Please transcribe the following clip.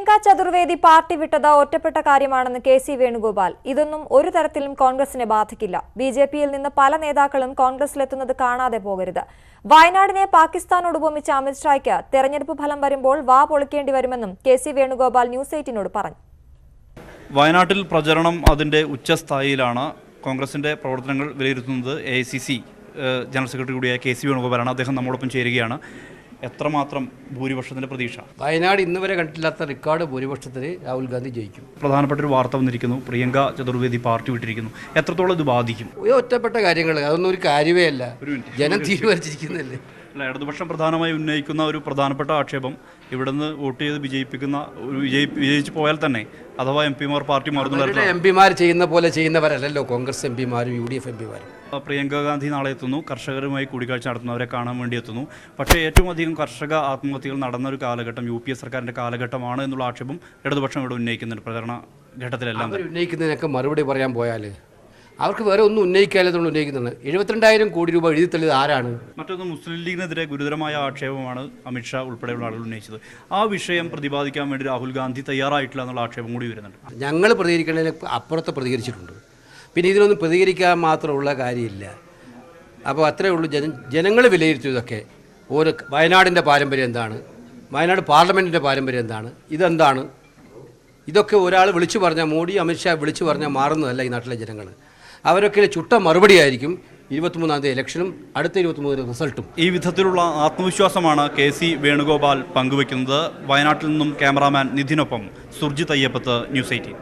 Priyanka Chaturvedi party വിട്ടത് ഒറ്റപ്പെട്ട കാര്യമാണെന്ന് കെ.സി. വേണുഗോപാൽ. ഇതൊന്നും ഒരു തരത്തിലും കോൺഗ്രസിനെ ബാധിക്കില്ല. ബി.ജെ.പിയിൽ നിന്ന് പല നേതാക്കളും കോൺഗ്രസിലെത്തുന്നത് കാണാതെ പോകരുത്. വയനാടിനെ പാകിസ്ഥാനോട് ഉപമിച്ച അമിത്ഷായ്ക്ക് തെരഞ്ഞെടുപ്പ് ഫലം വരുമ്പോൾ വാ പൊളിക്കേണ്ടി വരുമെന്നും കെ.സി. വേണുഗോപാൽ ന്യൂസ് 8നോട് പറഞ്ഞു. വയനാട്ടിൽ പ്രചരണം അതിൻ്റെ ഉച്ചസ്ഥായിയിലാണ്. കോൺഗ്രസിൻ്റെ പ്രവർത്തനങ്ങൾ വിലയിരുത്തുന്നത് AICC ജനറൽ സെക്രട്ടറി കൂടിയായ കെ.സി. വേണുഗോപാലാണ്. അദ്ദേഹം നമ്മോടൊപ്പം ചേരുകയാണ്. എത്രമാത്രം ഭൂരിപക്ഷത്തിന്റെ പ്രതീക്ഷ? വയനാട് ഇന്ന് വരെ കണ്ടിട്ടില്ലാത്ത റെക്കോർഡ് ഭൂരിപക്ഷത്തിന് രാഹുൽ ഗാന്ധി ജയിക്കും. പ്രധാനപ്പെട്ട ഒരു വാർത്ത വന്നിരിക്കുന്നു, പ്രിയങ്ക ചതുർവേദി പാർട്ടി വിട്ടിരിക്കുന്നു. എത്രത്തോളം ഇത് ബാധിക്കും? ഒറ്റപ്പെട്ട കാര്യങ്ങൾ, അതൊന്നും ഒരു കാര്യമേ അല്ല. ജനം തീരുമാനിച്ചിരിക്കുന്നതല്ലേ. അല്ല, ഇടതുപക്ഷം പ്രധാനമായി ഉന്നയിക്കുന്ന ഒരു പ്രധാനപ്പെട്ട ആക്ഷേപം, ഇവിടുന്ന് വോട്ട് ചെയ്ത് വിജയിച്ചു പോയാൽ തന്നെ അഥവാ എംപിമാർ പാർട്ടി മാറുന്ന എംപിമാർ ചെയ്യുന്ന പോലെ ചെയ്യുന്നവരല്ലോ കോൺഗ്രസ് എംപിമാരും UDF എംപിമാരും. പ്രിയങ്ക ഗാന്ധി നാളെ എത്തുന്നു, കർഷകരുമായി കൂടിക്കാഴ്ച നടത്തുന്നവരെ കാണാൻ വേണ്ടി എത്തുന്നു. പക്ഷേ ഏറ്റവും അധികം കർഷക ആത്മഹത്യകൾ നടന്ന ഒരു കാലഘട്ടം UPA സർക്കാരിൻ്റെ കാലഘട്ടമാണ് എന്നുള്ള ആക്ഷേപം ഇടതുപക്ഷം ഇവിടെ ഉന്നയിക്കുന്നുണ്ട്. പ്രചരണ ഘട്ടത്തിലെല്ലാം ഉന്നയിക്കുന്നതിനൊക്കെ മറുപടി പറയാൻ പോയാൽ അവർക്ക് വേറെ ഒന്നും ഉന്നയിക്കാതെന്ന് ഉന്നയിക്കുന്നുണ്ട്. 72,000 കോടി രൂപ എഴുതി തള്ളിയത് ആരാണ്? മറ്റൊന്ന്, മുസ്ലിം ലീഗിനെതിരെ ഗുരുതരമായ ആക്ഷേപമാണ് അമിത്ഷാ ഉൾപ്പെടെയുള്ള ആളുകൾ ഉന്നയിച്ചത്. ആ വിഷയം പ്രതിപാദിക്കാൻ വേണ്ടി രാഹുൽ ഗാന്ധി തയ്യാറായിട്ടില്ല എന്നുള്ള ആക്ഷേപം കൂടി വരുന്നുണ്ട്. ഞങ്ങൾ പ്രതികരിക്കുന്നതിന് അപ്പുറത്ത് പ്രതികരിച്ചിട്ടുണ്ട്. പിന്നെ ഇതിനൊന്നും പ്രതികരിക്കാൻ മാത്രമുള്ള കാര്യമില്ല. അപ്പോൾ അത്രയേ ഉള്ളൂ. ജനങ്ങൾ വിലയിരുത്തിയതൊക്കെ ഓരോ വയനാടിൻ്റെ പാരമ്പര്യം എന്താണ്, വയനാട് പാർലമെൻറ്റിൻ്റെ പാരമ്പര്യം എന്താണ്, ഇതെന്താണ്, ഇതൊക്കെ ഒരാൾ വിളിച്ചു പറഞ്ഞാൽ, മോഡി അമിത്ഷാ വിളിച്ചു പറഞ്ഞാൽ മാറുന്നതല്ല ഈ നാട്ടിലെ ജനങ്ങൾ. അവരൊക്കെ ചുട്ട മറുപടിയായിരിക്കും 23-ാം തീയതി ഇലക്ഷനും അടുത്ത 23 റിസൾട്ടും. ഈ വിധത്തിലുള്ള ആത്മവിശ്വാസമാണ് കെ.സി. വേണുഗോപാൽ പങ്കുവയ്ക്കുന്നത്. വയനാട്ടിൽ നിന്നും ക്യാമറാമാൻ നിധിനൊപ്പം സുർജിത് അയ്യപ്പത്ത്, ന്യൂസ് 18.